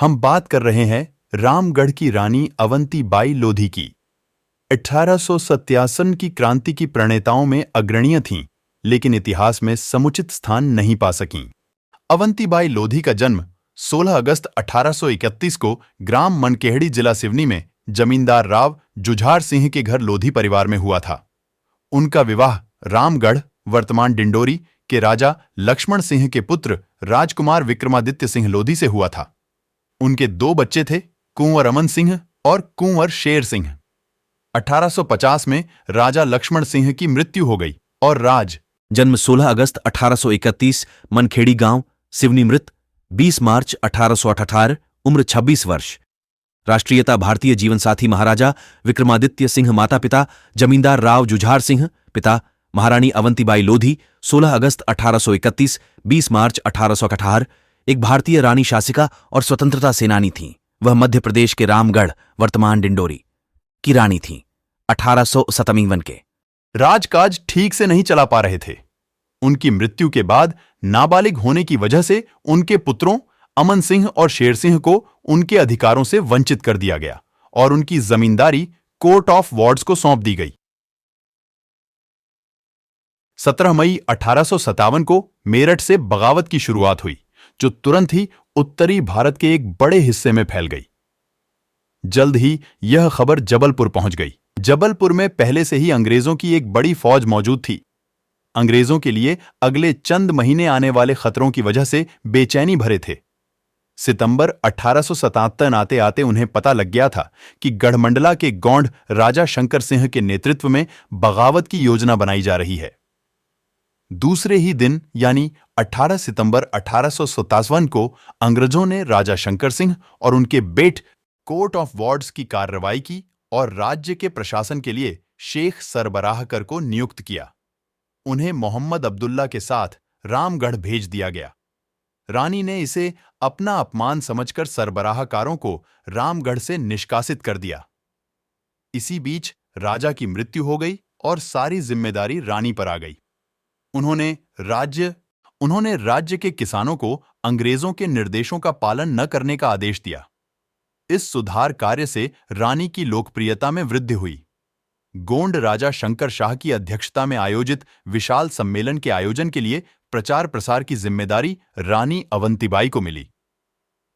हम बात कर रहे हैं रामगढ़ की रानी अवंतीबाई लोधी की। 1857 की क्रांति की प्रणेताओं में अग्रणीय थीं, लेकिन इतिहास में समुचित स्थान नहीं पा सकीं। अवंतीबाई लोधी का जन्म 16 अगस्त 1831 को ग्राम मनकेहड़ी जिला सिवनी में जमींदार राव जुझार सिंह के घर लोधी परिवार में हुआ था। उनका विवाह रामगढ़ वर्तमान डिंडोरी के राजा लक्ष्मण सिंह के पुत्र राजकुमार विक्रमादित्य सिंह लोधी से हुआ था। उनके 2 बच्चे थे, कुंवर अमन सिंह और कुंवर शेर सिंह। 1850 में राजा लक्ष्मण सिंह की मृत्यु हो गई और जन्म 16 अगस्त 1831 मनखेड़ी गांव सिवनी। मृत 20 मार्च 1878, उम्र 26 वर्ष। राष्ट्रीयता भारतीय। जीवन साथी महाराजा विक्रमादित्य सिंह। माता पिता जमींदार राव जुझार सिंह। पिता महारानी अवंतीबाई लोधी। 16 अगस्त 1831, 20 मार्च 1878 एक भारतीय रानी शासिका और स्वतंत्रता सेनानी थीं। वह मध्य प्रदेश के रामगढ़ वर्तमान डिंडोरी की रानी थीं। 1857 के राजकाज ठीक से नहीं चला पा रहे थे। उनकी मृत्यु के बाद नाबालिग होने की वजह से उनके पुत्रों अमन सिंह और शेर सिंह को उनके अधिकारों से वंचित कर दिया गया और उनकी जमींदारी कोर्ट ऑफ वार्ड्स को सौंप दी गई। 17 मई 1857 को मेरठ से बगावत की शुरुआत हुई, जो तुरंत ही उत्तरी भारत के एक बड़े हिस्से में फैल गई। जल्द ही यह खबर जबलपुर पहुंच गई। जबलपुर में पहले से ही अंग्रेजों की एक बड़ी फौज मौजूद थी। अंग्रेजों के लिए अगले चंद महीने आने वाले खतरों की वजह से बेचैनी भरे थे। सितंबर 1877 आते आते उन्हें पता लग गया था कि गढ़मंडला के गौंड राजा शंकर सिंह के नेतृत्व में बगावत की योजना बनाई जा रही है। दूसरे ही दिन यानी 18 सितंबर 1857 को अंग्रेजों ने राजा शंकर सिंह और उनके बेट कोर्ट ऑफ वार्ड्स की कार्रवाई की और राज्य के प्रशासन के लिए शेख सरबराहकर को नियुक्त किया। उन्हें मोहम्मद अब्दुल्ला के साथ रामगढ़ भेज दिया गया। रानी ने इसे अपना अपमान समझकर सरबराहकारों को रामगढ़ से निष्कासित कर दिया। इसी बीच राजा की मृत्यु हो गई और सारी जिम्मेदारी रानी पर आ गई। उन्होंने राज्य के किसानों को अंग्रेजों के निर्देशों का पालन न करने का आदेश दिया। इस सुधार कार्य से रानी की लोकप्रियता में वृद्धि हुई। गोंड राजा शंकर शाह की अध्यक्षता में आयोजित विशाल सम्मेलन के आयोजन के लिए प्रचार प्रसार की जिम्मेदारी रानी अवंतीबाई को मिली।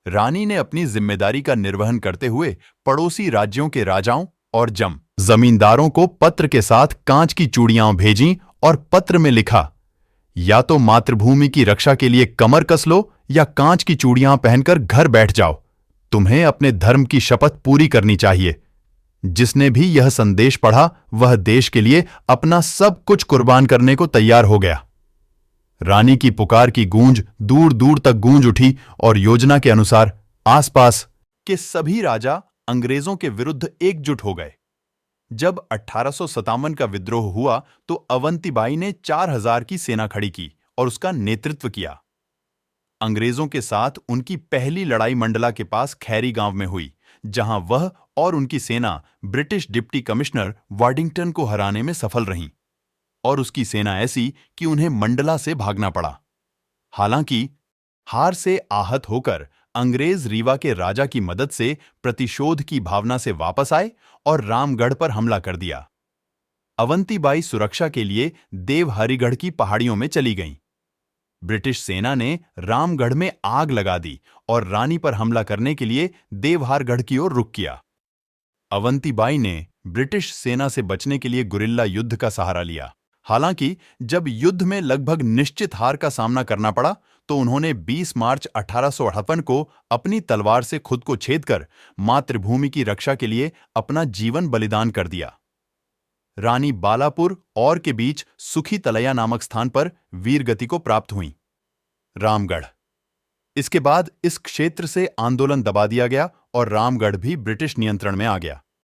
रानी ने अपनी जिम्मेदारी का निर्वहन करते हुए पड़ोसी राज्यों के राजाओं और जमींदारों को पत्र के साथ कांच की चूड़ियां भेजीं और पत्र में लिखा, या तो मातृभूमि की रक्षा के लिए कमर कस लो या कांच की चूड़ियां पहनकर घर बैठ जाओ। तुम्हें अपने धर्म की शपथ पूरी करनी चाहिए। जिसने भी यह संदेश पढ़ा वह देश के लिए अपना सब कुछ कुर्बान करने को तैयार हो गया। रानी की पुकार की गूंज दूर दूर तक गूंज उठी और योजना के अनुसार आसपास के सभी राजा अंग्रेजों के विरुद्ध एकजुट हो गए। जब 1857 का विद्रोह हुआ तो अवंतीबाई ने 4000 की सेना खड़ी की और उसका नेतृत्व किया। अंग्रेजों के साथ उनकी पहली लड़ाई मंडला के पास खैरी गांव में हुई, जहां वह और उनकी सेना ब्रिटिश डिप्टी कमिश्नर वार्डिंगटन को हराने में सफल रहीं और उसकी सेना ऐसी कि उन्हें मंडला से भागना पड़ा। हालांकि हार से आहत होकर अंग्रेज रीवा के राजा की मदद से प्रतिशोध की भावना से वापस आए और रामगढ़ पर हमला कर दिया। अवंतीबाई सुरक्षा के लिए देवहरिगढ़ की पहाड़ियों में चली गईं। ब्रिटिश सेना ने रामगढ़ में आग लगा दी और रानी पर हमला करने के लिए देवहारगढ़ की ओर रुख किया। अवंतीबाई ने ब्रिटिश सेना से बचने के लिए गुरिल्ला युद्ध का सहारा लिया। हालांकि जब युद्ध में लगभग निश्चित हार का सामना करना पड़ा तो उन्होंने 20 मार्च 1858 को अपनी तलवार से खुद को छेदकर मातृभूमि की रक्षा के लिए अपना जीवन बलिदान कर दिया। रानी बालापुर और के बीच सुखी तलैया नामक स्थान पर वीरगति को प्राप्त हुई। रामगढ़। इसके बाद इस क्षेत्र से आंदोलन दबा दिया गया और रामगढ़ भी ब्रिटिश नियंत्रण में आ गया।